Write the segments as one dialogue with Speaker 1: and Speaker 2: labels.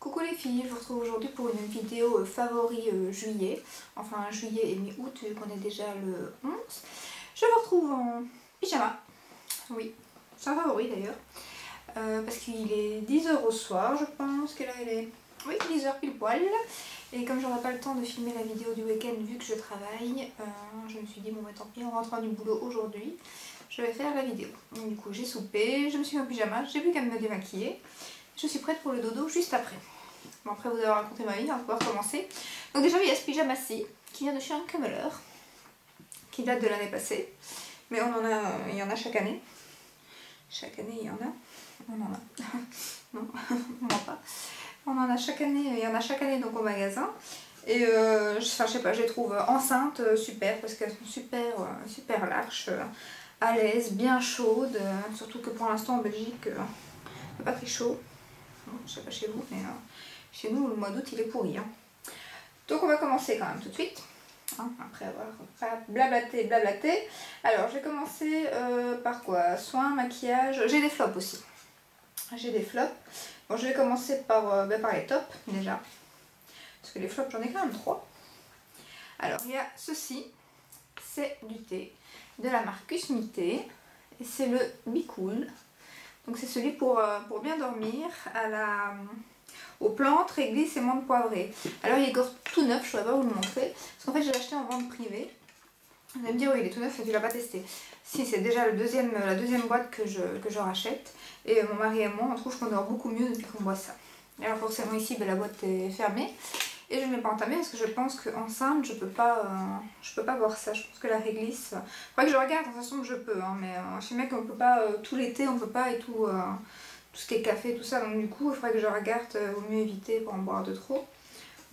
Speaker 1: Coucou les filles, je vous retrouve aujourd'hui pour une vidéo favori juillet, enfin juillet et mi-août vu qu'on est déjà le 11. Je vous retrouve en pyjama, oui, c'est un favori d'ailleurs, parce qu'il est 10 h au soir je pense, que là il est, oui 10 h pile poil. Et comme j'aurai pas le temps de filmer la vidéo du week-end vu que je travaille, je me suis dit bon bah tant pis, en rentrant du boulot aujourd'hui, je vais faire la vidéo. Donc du coup j'ai soupé, je me suis mis en pyjama, j'ai plus qu'à me démaquiller. Je suis prête pour le dodo juste après. Bon après vous avoir raconté ma vie, on va pouvoir commencer. Donc déjà il y a ce pyjama-ci qui vient de chez un cameleur, qui date de l'année passée. Mais on en a, il y en a chaque année. Chaque année il y en a. On en a. Non, on n'en a pas. On en a chaque année, il y en a chaque année donc au magasin. Et enfin, je sais pas, je les trouve enceintes super parce qu'elles sont super larges, à l'aise, bien chaudes. Surtout que pour l'instant en Belgique, il fait pas très chaud. Bon, je sais pas chez vous, mais chez nous le mois d'août il est pourri. Hein. Donc on va commencer quand même tout de suite. Hein, après avoir blablaté. Alors je vais commencer par quoi? Soins, maquillage. J'ai des flops aussi. J'ai des flops. Bon, je vais commencer par les tops déjà. Parce que les flops, j'en ai quand même 3. Alors, il y a ceci. C'est du thé de la marque Kusmité. Et c'est le Be Cool. Donc, c'est celui pour bien dormir aux plantes, réglisse et menthe poivrée. Alors, il est encore tout neuf. Je ne pourrais pas vous le montrer. Parce qu'en fait, je l'ai acheté en vente privée. Vous allez me dire, oui, il est tout neuf et tu l'as pas testé. Si, c'est déjà la deuxième boîte que je rachète. Et mon mari et moi, on trouve qu'on dort beaucoup mieux depuis qu'on boit ça. Alors forcément ici, la boîte est fermée. Et je ne l'ai pas entamée parce que je pense qu'enceinte, je peux pas boire ça. Je pense que la réglisse... Il faudrait que je regarde, de toute façon que je peux. Hein, mais chez mec, on peut pas, tout l'été, on peut pas et tout ce qui est café, tout ça. Donc du coup, il faudrait que je regarde, vaut mieux éviter pour en boire de trop.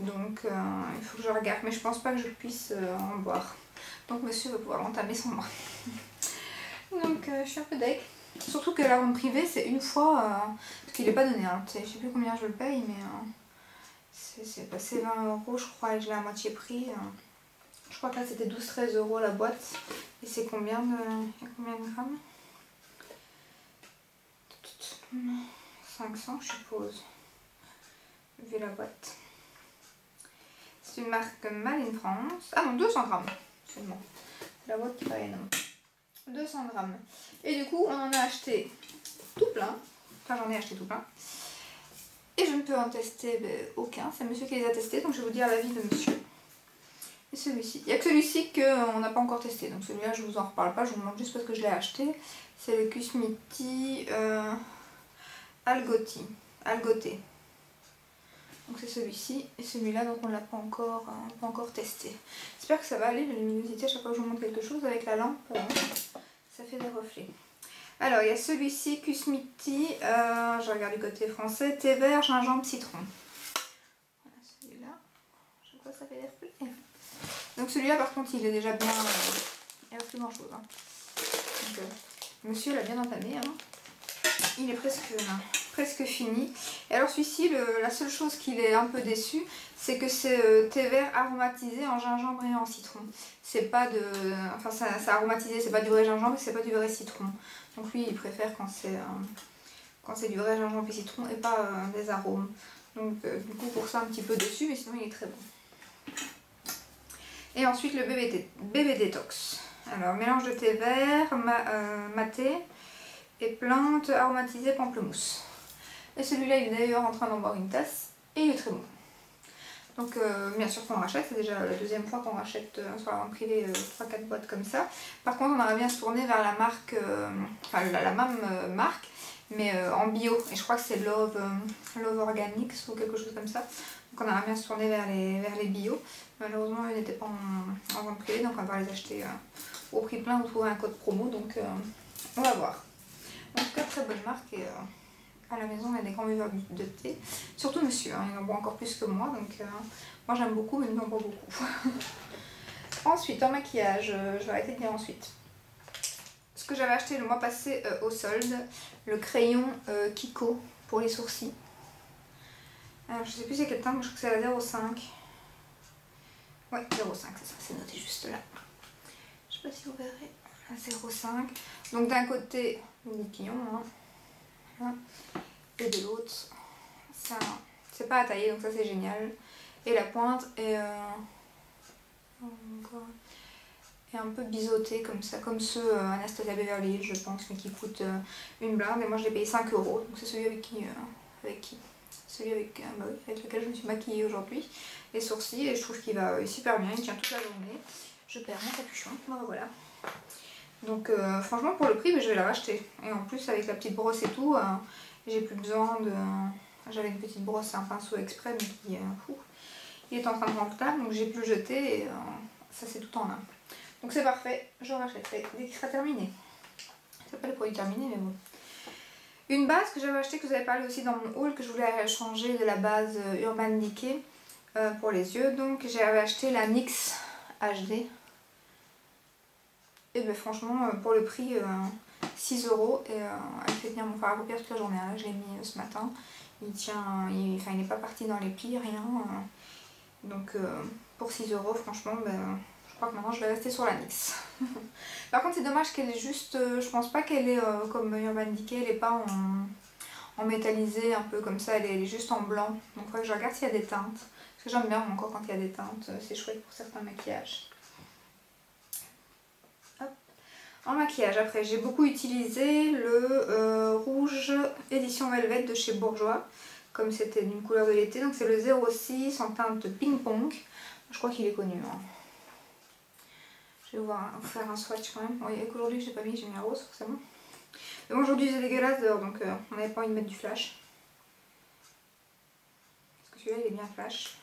Speaker 1: Donc il faut que je regarde. Mais je pense pas que je puisse en boire. Donc monsieur va pouvoir l'entamer sans moi. Donc je suis un peu deg. Surtout que la vente privée c'est une fois, parce qu'il n'est pas donné, hein. Je sais plus combien je le paye, mais c'est passé 20 € je crois et je l'ai à moitié prix. Je crois que là c'était 12-13 € la boîte. Et c'est combien de grammes? 500 je suppose, vu la boîte. C'est une marque Made in France. Ah non, 200 grammes seulement. La boîte qui paraît énorme. 200 grammes. Et du coup, on en a acheté tout plein. Enfin, j'en ai acheté tout plein. Et je ne peux en tester aucun. C'est monsieur qui les a testés. Donc, je vais vous dire l'avis de monsieur. Et celui-ci. Il n'y a que celui-ci qu'on n'a pas encore testé. Donc, celui-là, je ne vous en reparle pas. Je vous montre juste parce que je l'ai acheté. C'est le Kusmité Algoté. Donc c'est celui-ci et celui-là, donc on ne l'a pas encore testé. J'espère que ça va aller, la luminosité à chaque fois que je vous montre quelque chose avec la lampe, ça fait des reflets. Alors il y a celui-ci, Kusmité, je regarde du côté français, thé vert, gingembre, citron. Voilà celui-là, je sais pas, ça fait des reflets. Donc celui-là par contre il est déjà bien, il n'y a plus grand chose. Hein. Donc, monsieur l'a bien entamé, hein. Il est presque fini. Et alors celui-ci, la seule chose qui est un peu déçu, c'est que c'est thé vert aromatisé en gingembre et en citron. C'est pas de... Enfin c'est aromatisé, c'est pas du vrai gingembre et c'est pas du vrai citron. Donc lui il préfère quand c'est du vrai gingembre et citron et pas des arômes. Donc du coup pour ça un petit peu déçu, mais sinon il est très bon. Et ensuite le bébé détox. Alors mélange de thé vert, maté et plantes aromatisées pamplemousse. Et celui-là il est d'ailleurs en train d'en boire une tasse et il est très bon. Donc bien sûr qu'on rachète, c'est déjà la deuxième fois qu'on rachète sur la vente privée 3-4 boîtes comme ça. Par contre on aimerait bien se tourner vers la marque, enfin la même marque, mais en bio. Et je crois que c'est Love Organics ou quelque chose comme ça. Donc on aimerait bien se tourner vers les bio. Malheureusement ils n'étaient pas en vente privée, donc on va les acheter au prix plein ou trouver un code promo. Donc on va voir. En tout cas très bonne marque et à la maison on a des grands buveurs de thé. Surtout monsieur, hein, il en boit encore plus que moi, donc moi j'aime beaucoup mais il en boit beaucoup. Ensuite en maquillage, je vais arrêter de dire ensuite. Ce que j'avais acheté le mois passé au solde, le crayon Kiko pour les sourcils. Alors je sais plus c'est quel teint, mais je crois que c'est la 0,5. Ouais 0,5 c'est ça, c'est noté juste là. Je sais pas si vous verrez. 0,5. Donc d'un côté le goupillon, hein, et de l'autre c'est c'est pas à tailler donc ça c'est génial. Et la pointe est, un peu biseautée comme ça, comme ceux Anastasia Beverly Hills je pense, mais qui coûtent une blinde. Et moi je l'ai payé 5 €, donc c'est celui celui avec lequel je me suis maquillée aujourd'hui, les sourcils, et je trouve qu'il va super bien, il tient toute la journée. Je perds mon capuchon, voilà. Donc franchement pour le prix, je vais la racheter. Et en plus avec la petite brosse et tout, j'ai plus besoin de... J'avais une petite brosse, un pinceau exprès, mais qui il est en train de rentrer, donc j'ai pu le jeter et ça c'est tout en un. Donc c'est parfait, je rachèterai dès qu'il sera terminé. C'est pas le produit terminé mais bon. Une base que j'avais achetée, que vous avez parlé aussi dans mon haul, que je voulais changer de la base Urban Decay pour les yeux. Donc j'avais acheté la NYX HD. Et ben franchement pour le prix 6 € et elle fait tenir mon fard à paupières toute la journée. Là, je l'ai mis ce matin. Il tient, il n'est pas parti dans les plis, rien. Donc pour 6 € franchement je crois que maintenant je vais rester sur la NYX. Par contre c'est dommage qu'elle est juste, je pense pas qu'elle est comme Urban Decay, elle est pas en métallisé un peu comme ça, elle est juste en blanc. Donc il faudrait que je regarde s'il y a des teintes. Parce que j'aime bien encore quand il y a des teintes, c'est chouette pour certains maquillages. Hop. En maquillage après j'ai beaucoup utilisé le rouge édition Velvet de chez Bourjois. Comme c'était d'une couleur de l'été, donc c'est le 06 en teinte Ping Pong. Je crois qu'il est connu. Hein. Je vais faire un swatch quand même. Bon, aujourd'hui j'ai pas mis, j'ai mis un rose forcément. Mais bon, aujourd'hui c'est dégueulasse dehors, donc on n'avait pas envie de mettre du flash. Parce que celui-là il est bien flash,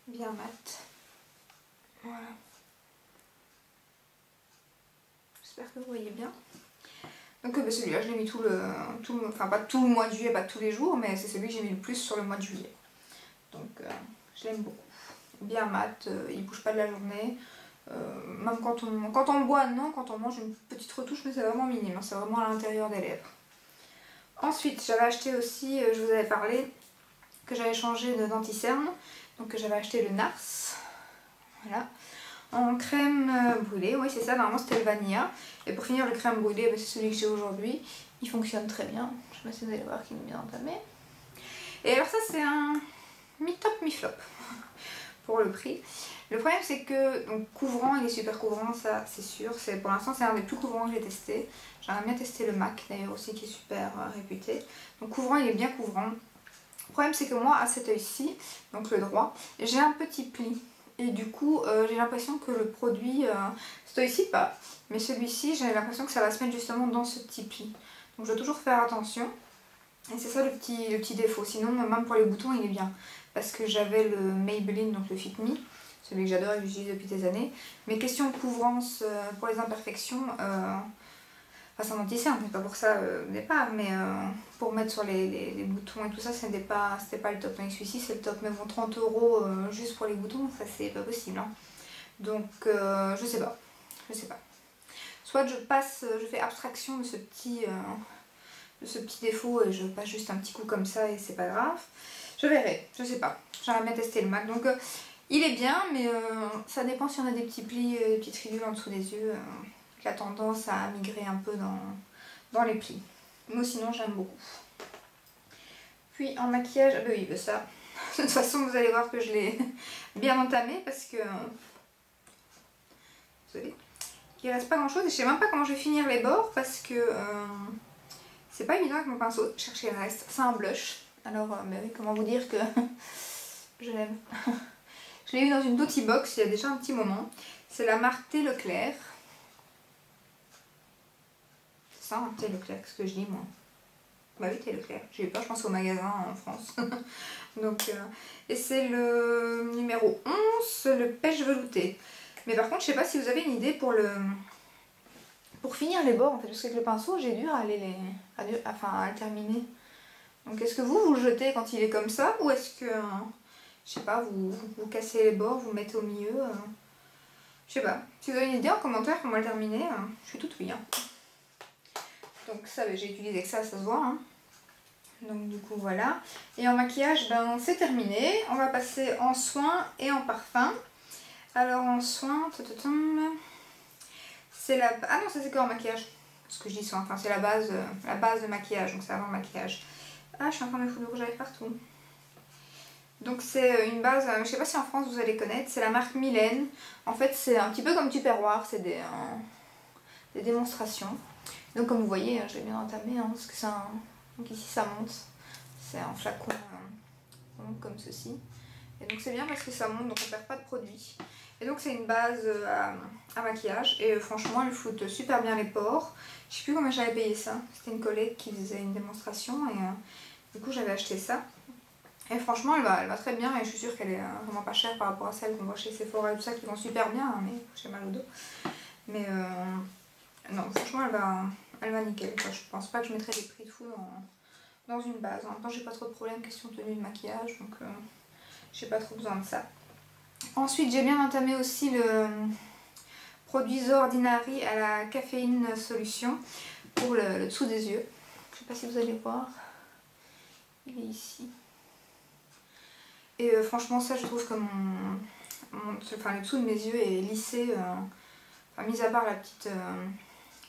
Speaker 1: bien mat. Voilà. J'espère que vous voyez bien. Donc celui-là je l'ai mis enfin pas tout le mois de juillet, pas tous les jours, mais c'est celui que j'ai mis le plus sur le mois de juillet. Donc je l'aime beaucoup. Bien mat, il bouge pas de la journée. Même quand on boit, non, quand on mange une petite retouche, mais c'est vraiment minime, hein, c'est vraiment à l'intérieur des lèvres. Ensuite j'avais acheté aussi, je vous avais parlé, que j'avais changé de denti-cerne, donc j'avais acheté le NARS. Voilà. En crème brûlée, oui c'est ça, normalement c'était le vanilla. Et pour finir le crème brûlée, c'est celui que j'ai aujourd'hui. Il fonctionne très bien. Je sais pas si vous allez voir qu'il est bien entamé. Et alors ça c'est un mi-top mi-flop pour le prix. Le problème c'est que, donc couvrant, il est super couvrant, ça c'est sûr. Pour l'instant c'est un des plus couvrants que j'ai testé. J'aimerais bien tester le MAC d'ailleurs aussi qui est super réputé. Donc couvrant, il est bien couvrant. Le problème c'est que moi à cet œil-ci, donc le droit, j'ai un petit pli. Et du coup, j'ai l'impression que le produit, cet œil-ci pas, mais celui-ci, j'ai l'impression que ça va se mettre justement dans ce petit pli. Donc je dois toujours faire attention. Et c'est ça le petit défaut. Sinon, même pour les boutons, il est bien. Parce que j'avais le Maybelline, donc le Fit Me, celui que j'adore et que j'utilise depuis des années. Mais question de couvrance pour les imperfections, enfin c'est un anti-cerne, c'est pas pour ça au départ, mais pour mettre sur les boutons et tout ça, c'était pas le top. Donc celui-ci c'est le top, mais bon 30 € juste pour les boutons, ça c'est pas possible. Hein. Donc je sais pas. Soit je fais abstraction de ce petit défaut et je passe juste un petit coup comme ça et c'est pas grave. Je verrai, je sais pas. J'aimerais bien tester le MAC. Donc il est bien, mais ça dépend si on a des petits plis, des petites ridules en dessous des yeux. Qui a tendance à migrer un peu dans les plis. Moi sinon j'aime beaucoup. Puis en maquillage, ah bah oui, bah ça, de toute façon vous allez voir que je l'ai bien entamé parce que... Désolée. Il reste pas grand chose et je sais même pas comment je vais finir les bords parce que c'est pas évident avec mon pinceau de chercher le reste. C'est un blush. Alors, bah oui, comment vous dire que je l'aime. Je l'ai eu dans une Doty Box il y a déjà un petit moment. C'est la marque Thé Leclerc. C'est ça, Thé Leclerc, ce que je dis moi. Bah oui, Thé Leclerc. J'ai eu peur, je pense au magasin en France. Donc, et c'est le numéro 11, le pêche velouté. Mais par contre, je sais pas si vous avez une idée pour finir les bords, en fait, parce que avec le pinceau, j'ai dur à à le terminer. Donc est-ce que vous le jetez quand il est comme ça, ou est-ce que, je sais pas, vous cassez les bords, vous le mettez au milieu je sais pas. Si vous avez une idée en commentaire comment le terminer, je suis toute oui. Hein. Donc ça, j'ai utilisé que ça se voit. Hein. Donc du coup voilà. Et en maquillage, ben c'est terminé. On va passer en soins et en parfum. Alors en soins, c'est la... Ah non, ça c'est qu'en maquillage. Ce que je dis soins, enfin c'est la base de maquillage, donc c'est avant le maquillage. Ah, je suis en train de me foutre de rouge à lèvres partout. Donc c'est une base, je sais pas si en France vous allez connaître, c'est la marque Mylène. En fait c'est un petit peu comme Tupperware, c'est des démonstrations. Donc comme vous voyez, je l'ai bien entamé, hein, parce que c'est un... Donc ici ça monte, c'est un flacon comme ceci. Et donc c'est bien parce que ça monte, donc on perd pas de produit. Et donc c'est une base à maquillage et franchement elle floute super bien les pores. Je sais plus combien j'avais payé ça, c'était une collègue qui faisait une démonstration et du coup j'avais acheté ça. Et franchement elle va très bien et je suis sûre qu'elle est vraiment pas chère par rapport à celles qu'on voit chez Sephora et tout ça qui vont super bien, hein, mais j'ai mal au dos. Mais non franchement elle va nickel quoi. Je pense pas que je mettrai des prix de fou dans une base. En même temps j'ai pas trop de problème question tenue de maquillage donc j'ai pas trop besoin de ça. Ensuite j'ai bien entamé aussi le produit The Ordinary à la caféine solution pour le dessous des yeux. Je sais pas si vous allez voir, il est ici. Et franchement ça je trouve que le dessous de mes yeux est lissé, enfin, mis à part la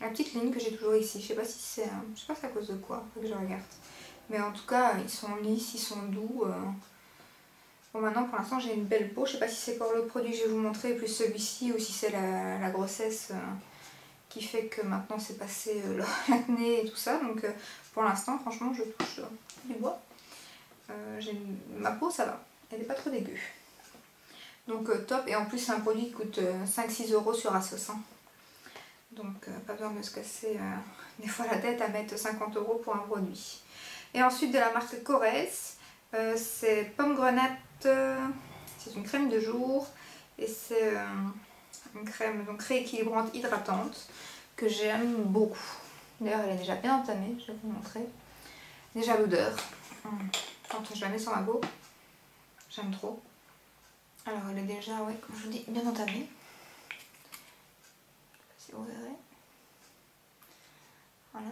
Speaker 1: petite ligne que j'ai toujours ici. Je sais pas si c'est je sais pas c'est à cause de quoi, faut que je regarde. Mais en tout cas ils sont lisses, ils sont doux. Bon maintenant pour l'instant j'ai une belle peau, je sais pas si c'est pour le produit que je vais vous montrer plus celui-ci ou si c'est la grossesse qui fait que maintenant c'est passé l'acné et tout ça. Donc pour l'instant franchement je touche du bois. Ma peau ça va, elle est pas trop dégueu. Donc top, et en plus c'est un produit qui coûte 5-6 € sur Asos. Donc pas besoin de se casser des fois la tête à mettre 50 € pour un produit. Et ensuite de la marque Corès, c'est pomme grenade, c'est une crème de jour et c'est une crème donc rééquilibrante hydratante que j'aime beaucoup. D'ailleurs elle est déjà bien entamée, je vais vous montrer. Déjà l'odeur, quand je la mets sur ma peau, j'aime trop. Alors elle est déjà, ouais, comme je vous dis, bien entamée. Si vous verrez. Voilà.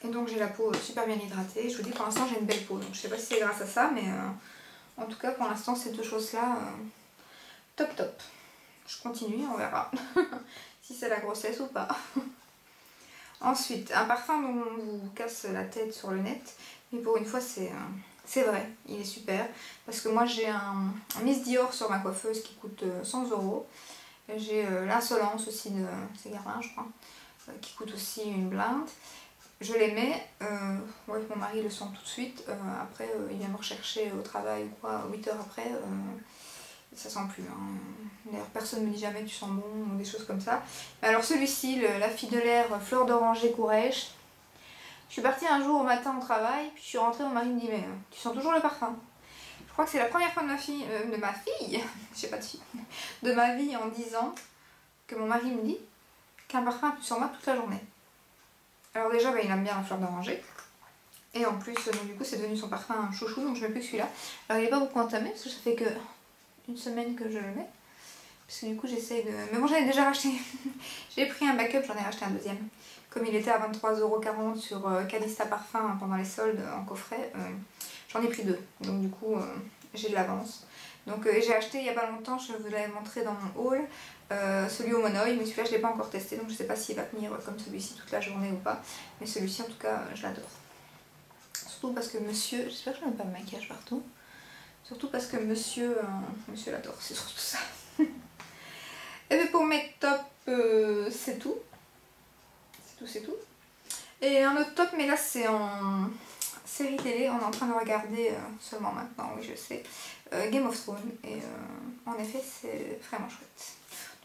Speaker 1: Et donc j'ai la peau super bien hydratée. Je vous dis pour l'instant j'ai une belle peau. Donc je sais pas si c'est grâce à ça, mais en tout cas pour l'instant ces deux choses là, top top. Je continue, on verra si c'est la grossesse ou pas. Ensuite, un parfum dont on vous casse la tête sur le net. Mais pour une fois c'est vrai, il est super. Parce que moi j'ai un Miss Dior sur ma coiffeuse qui coûte 100 €. J'ai l'Insolence aussi de Ségara je crois, qui coûte aussi une blinde. Je les mets, ouais, mon mari le sent tout de suite, après il vient me rechercher au travail ou quoi, 8 heures après, ça sent plus. Hein. D'ailleurs personne ne me dit jamais tu sens bon ou des choses comme ça. Mais alors celui-ci, la Fille de l'air Fleur d'oranger Courrèges, je suis partie un jour au matin au travail, puis je suis rentrée, mon mari me dit mais tu sens toujours le parfum. Je crois que c'est la première fois de ma fille, j'ai pas de fille, de ma vie en 10 ans, que mon mari me dit qu'un parfum tu sens moi toute la journée. Alors déjà il aime bien la fleur d'oranger. Et en plus donc, du coup c'est devenu son parfum chouchou, donc je mets plus que celui-là. Alors il n'est pas beaucoup entamé parce que ça fait que une semaine que je le mets. Parce que du coup j'essaie de... Mais bon j'avais déjà racheté. J'ai pris un backup, j'en ai racheté un deuxième. Comme il était à 23,40 € sur Calista Parfum pendant les soldes en coffret, j'en ai pris deux. Donc du coup j'ai de l'avance. Donc j'ai acheté il n'y a pas longtemps, je vous l'avais montré dans mon haul, celui au monoï, mais celui-là je ne l'ai pas encore testé, donc je ne sais pas s'il va tenir comme celui-ci toute la journée ou pas. Mais celui-ci en tout cas je l'adore. Surtout parce que monsieur, j'espère que je n'ai pas de maquillage partout. Surtout parce que monsieur l'adore, c'est surtout ça. Et bien pour mes tops, c'est tout. C'est tout. Et un autre top, mais là c'est en série télé, on est en train de regarder seulement maintenant, oui je sais, Game of Thrones. Et en effet c'est vraiment chouette.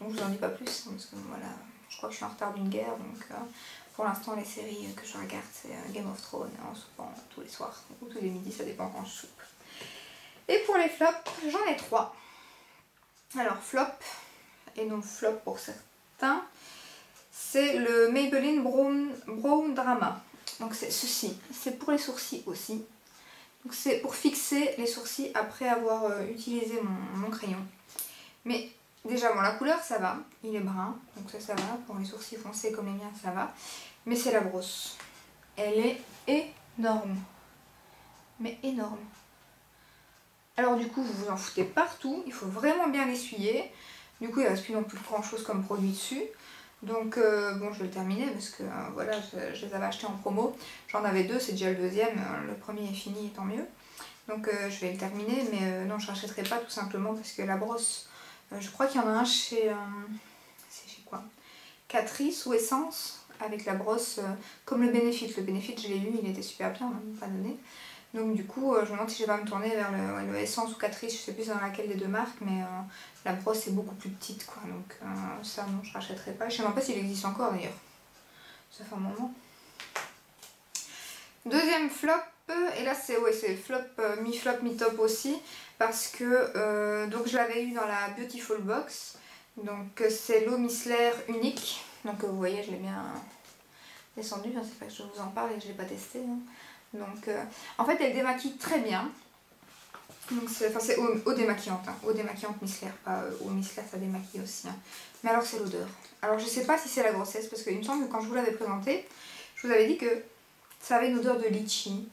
Speaker 1: Donc je vous en dis pas plus, parce que voilà, je crois que je suis en retard d'une guerre, donc pour l'instant les séries que je regarde c'est Game of Thrones en soupant tous les soirs, ou tous les midis, ça dépend quand je soupe. Et pour les flops, j'en ai 3. Alors flop, et non flop pour certains, c'est le Maybelline Brow Drama. Donc c'est ceci, c'est pour les sourcils aussi. Donc c'est pour fixer les sourcils après avoir utilisé mon crayon. Mais déjà bon la couleur ça va, il est brun, donc ça va, pour les sourcils foncés comme les miens ça va. Mais c'est la brosse, elle est énorme, mais énorme. Alors du coup vous vous en foutez partout, il faut vraiment bien l'essuyer. Du coup il ne reste plus non plus grand chose comme produit dessus. Donc bon je vais le terminer parce que voilà je les avais achetés en promo. J'en avais deux, c'est déjà le deuxième, le premier est fini tant mieux. Donc je vais le terminer, mais non, je rachèterai pas tout simplement parce que la brosse, je crois qu'il y en a un chez, c'est chez quoi, Catrice ou Essence, avec la brosse comme le Benefit. Le Benefit, je l'ai eu, il était super bien, on m'a pas donné. Donc du coup, je me demande si je vais pas me tourner vers le Essence ou Catrice, je sais plus dans laquelle des deux marques, mais la brosse est beaucoup plus petite, quoi. Donc ça, non, je rachèterai pas. Je sais même pas s'il existe encore d'ailleurs. Ça fait un moment. Deuxième flop, et là c'est flop, mi-flop, mi-top aussi, parce que donc je l'avais eu dans la Beautiful Box. Donc c'est l'eau micellaire unique. Donc vous voyez, je l'ai bien descendu, hein, c'est pas que je vous en parle et que je l'ai pas testé. Hein. Donc en fait elle démaquille très bien. Donc c'est eau démaquillante, hein. Eau démaquillante micellaire, pas eau micellaire, ça démaquille aussi. Hein. Mais alors c'est l'odeur. Alors je sais pas si c'est la grossesse, parce qu'il me semble que quand je vous l'avais présenté, je vous avais dit que ça avait une odeur de litchi.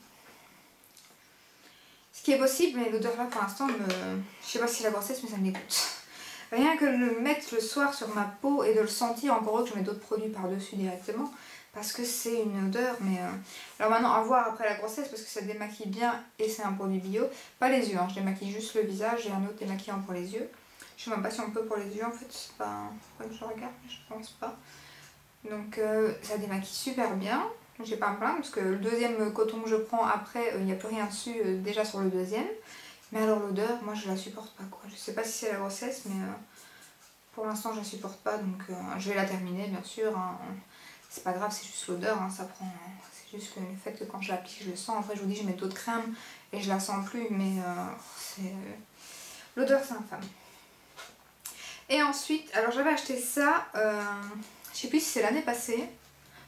Speaker 1: Ce qui est possible, mais l'odeur là pour l'instant, je sais pas si c'est la grossesse, mais ça me dégoûte. Rien que de le mettre le soir sur ma peau et de le sentir, encore heureux que je mets d'autres produits par-dessus directement, parce que c'est une odeur, mais... Alors maintenant, à voir après la grossesse, parce que ça démaquille bien et c'est un produit bio. Pas les yeux, hein, je démaquille juste le visage et un autre démaquillant pour les yeux. Je sais même pas si on peut pour les yeux, en fait, c'est pas... Faudrait que je regarde, mais je pense pas. Donc ça démaquille super bien. J'ai pas à me plaindre parce que le deuxième coton que je prends après, il n'y a plus rien dessus déjà sur le deuxième. Mais alors l'odeur, moi je la supporte pas, quoi. Je sais pas si c'est la grossesse, mais pour l'instant je la supporte pas, donc je vais la terminer bien sûr. Hein. C'est pas grave, c'est juste l'odeur, hein, ça prend. C'est juste le fait que quand je l'applique je le sens. Après je vous dis je mets d'autres crèmes et je la sens plus, mais c'est l'odeur c'est infâme. Et ensuite, alors j'avais acheté ça, je sais plus si c'est l'année passée.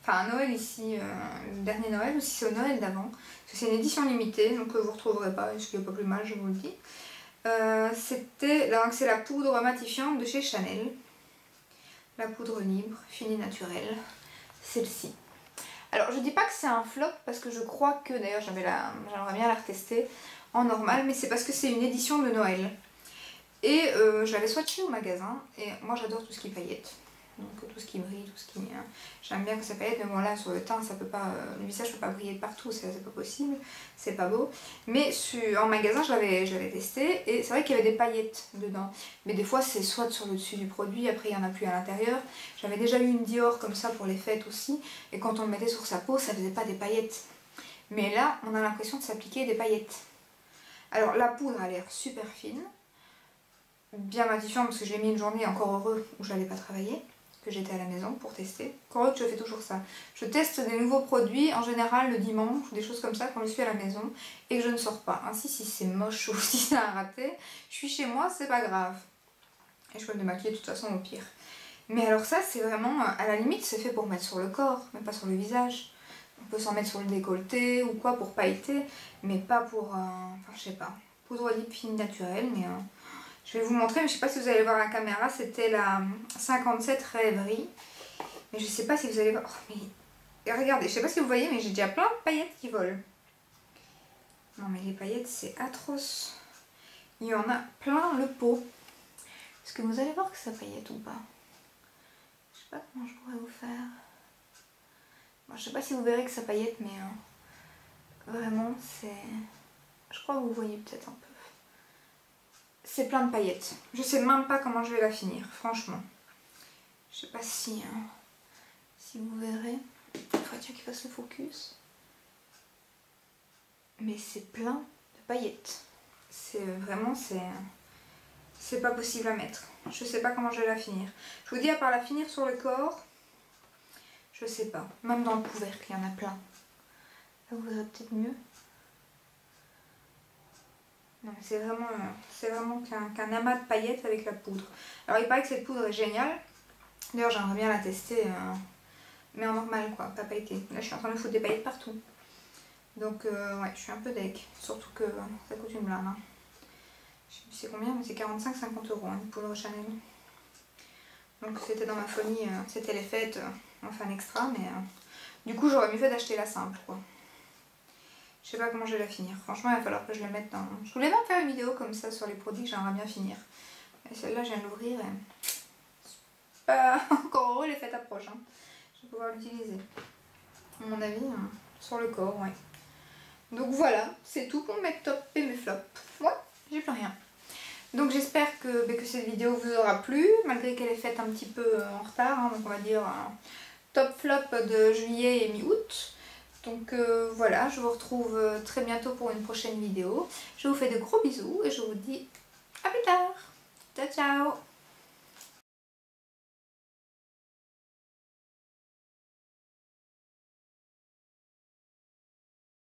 Speaker 1: Enfin, à Noël ici, le dernier Noël, ou si c'est au Noël d'avant. Parce que c'est une édition limitée, donc vous ne retrouverez pas, ce qui n'est pas plus mal, je vous le dis. C'est la poudre matifiante de chez Chanel. La poudre libre, finie naturelle. Celle-ci. Alors, je dis pas que c'est un flop, parce que je crois que, d'ailleurs, j'aimerais bien la retester en normal, mais c'est parce que c'est une édition de Noël. Et je l'avais swatché au magasin, et moi j'adore tout ce qui est paillettes. Donc tout ce qui brille, tout ce qui... J'aime bien que ça paillette, mais bon là sur le teint, ça peut pas, le visage peut pas briller de partout, c'est pas possible, c'est pas beau. Mais en magasin, je l'avais testé et c'est vrai qu'il y avait des paillettes dedans. Mais des fois c'est soit sur le dessus du produit, après il y en a plus à l'intérieur. J'avais déjà eu une Dior comme ça pour les fêtes aussi, et quand on le mettait sur sa peau, ça faisait pas des paillettes. Mais là, on a l'impression de s'appliquer des paillettes. Alors la poudre a l'air super fine, bien matifiante parce que je l'ai mis une journée, encore heureux, où je n'allais pas travailler, que j'étais à la maison pour tester. Encore heureux que je fais toujours ça. Je teste des nouveaux produits, en général le dimanche, ou des choses comme ça, quand je suis à la maison, et que je ne sors pas. Ainsi, si c'est moche ou si c'est un raté, je suis chez moi, c'est pas grave. Et je peux me démaquiller de toute façon au pire. Mais alors ça, c'est vraiment, à la limite, c'est fait pour mettre sur le corps, mais pas sur le visage. On peut s'en mettre sur le décolleté ou quoi pour pailleter, mais pas pour, enfin je sais pas, poudre libre fine naturelle, mais... Je vais vous montrer, mais je sais pas si vous allez voir la caméra, c'était la 57 Rêverie. Mais je sais pas si vous allez voir... Oh, mais regardez, je sais pas si vous voyez, mais j'ai déjà plein de paillettes qui volent. Non mais les paillettes, c'est atroce. Il y en a plein le pot. Est-ce que vous allez voir que ça paillette ou pas? Je sais pas comment je pourrais vous faire. Bon, je sais pas si vous verrez que ça paillette, mais vraiment, c'est... Je crois que vous voyez peut-être un peu. C'est plein de paillettes. Je sais même pas comment je vais la finir, franchement. Je sais pas si vous verrez. Il faudrait qu'il fasse le focus. Mais c'est plein de paillettes. C'est vraiment, c'est pas possible à mettre. Je sais pas comment je vais la finir. Je vous dis, à part la finir sur le corps, je sais pas. Même dans le couvercle, il y en a plein. Là, vous verrez peut-être mieux. Non, c'est vraiment qu'un amas de paillettes avec la poudre. Alors il paraît que cette poudre est géniale. D'ailleurs j'aimerais bien la tester, mais en normal quoi, pas pailletée. Là je suis en train de foutre des paillettes partout. Donc ouais, je suis un peu deg. Surtout que ça coûte une blinde. Hein. Je sais plus c'est combien, mais c'est 45-50 € hein, une poudre Chanel. Donc c'était dans ma folie, c'était les fêtes, enfin un extra, mais du coup j'aurais mieux fait d'acheter la simple quoi. Je sais pas comment je vais la finir. Franchement, il va falloir que je la mette dans... Je voulais même faire une vidéo comme ça sur les produits que j'aimerais bien finir. Et celle-là, je viens de l'ouvrir et... C'est pas encore heureux, les fêtes approchent. Hein. Je vais pouvoir l'utiliser. À mon avis, sur le corps, ouais. Donc voilà, c'est tout pour mes tops et mes flops. Ouais, j'ai plus rien. Donc j'espère que cette vidéo vous aura plu, malgré qu'elle est faite un petit peu en retard, hein, donc on va dire un top flop de juillet et mi-août. Donc voilà, je vous retrouve très bientôt pour une prochaine vidéo. Je vous fais de gros bisous et je vous dis à plus tard. Ciao ciao.